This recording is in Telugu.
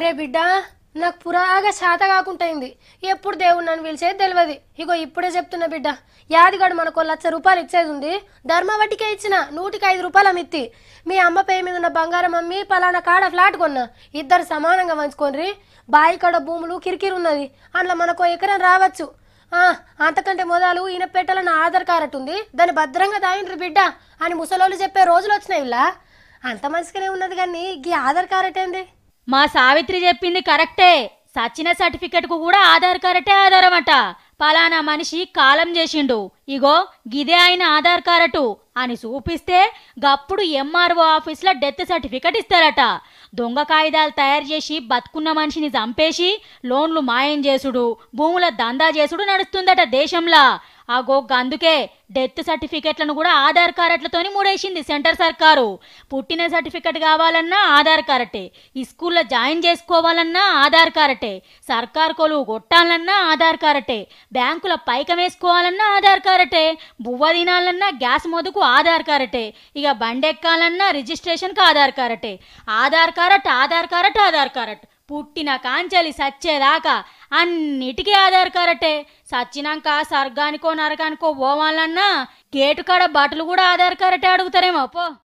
అరే బిడ్డ, నాకు పురాగా శాత కాకుంటైంది. ఎప్పుడు దేవుడు నన్ను పిలిచేది తెలియదు. ఇగో ఇప్పుడే చెప్తున్నా బిడ్డ, యాదిగాడు మనకు ₹1,00,000 ఇచ్చేది ఉంది. ధర్మవట్టికే ఇచ్చిన 100కి 5 అమ్మిత్తి. మీ అమ్మ పేరు మీద ఉన్న బంగారం అమ్మి పలానా కాడ ఫ్లాట్ కొన్నా. ఇద్దరు సమానంగా పంచుకోండి. బాయి కాడ భూములు కిరికిరి ఉన్నది, అందులో మనకు ఎకరం రావచ్చు. అంతకంటే మొదలు ఈయన పెట్టాలన్న ఆధార్ కార్డు ఉంది, దాన్ని భద్రంగా దాయిండ్రు బిడ్డ అని ముసలోళ్ళు చెప్పే రోజులు వచ్చినాయి. ఇలా అంత మంచిగానే ఉన్నది కానీ ఈ ఆధార్ కార్డు ఏంది? మా సావిత్రి చెప్పింది కరెక్టే. సచిన సర్టిఫికెట్ కు కూడా ఆధార్ కార్డే ఆధారమట. పలానా మనిషి కాలం చేసిండు, ఇగో గిదే ఆయన ఆధార్ కార్డు అని చూపిస్తే గప్పుడు ఎంఆర్ఓ ఆఫీస్లో డెత్ సర్టిఫికెట్ ఇస్తారట. దొంగ కాగితాలు తయారు చేసి బతుకున్న మనిషిని చంపేసి లోన్లు మాయం చేసుడు, భూముల దందా చేసుడు నడుస్తుందట దేశంలో. అగో అందుకే డెత్ సర్టిఫికెట్లను కూడా ఆధార్ కార్డులతోని మూడేసింది సెంటర్ సర్కారు. పుట్టిన సర్టిఫికెట్ కావాలన్నా ఆధార్ కార్డే, ఈ స్కూల్లో జాయిన్ చేసుకోవాలన్నా ఆధార్ కార్డే, సర్కారు కొలువు కొట్టాలన్నా ఆధార్ కార్డే, బ్యాంకుల పైకం వేసుకోవాలన్నా ఆధార్ కార్డే, బువ్వ తినాలన్నా గ్యాస్ మొదకు ఆధార్ కార్డే, ఇక బండెక్కాలన్నా రిజిస్ట్రేషన్కి ఆధార్ కార్డే. Aadhaar card Aadhaar card Aadhaar card. పుట్టిన కాంచెలి సచ్చేదాకా అన్నిటికీ ఆధార్ కార్డే. సచ్చినాక స్వర్గానికో నరకానికో పోవాలన్నా గేటు కాడ బట్టలు కూడా ఆధార్ కార్డే అడుగుతారేమో పో.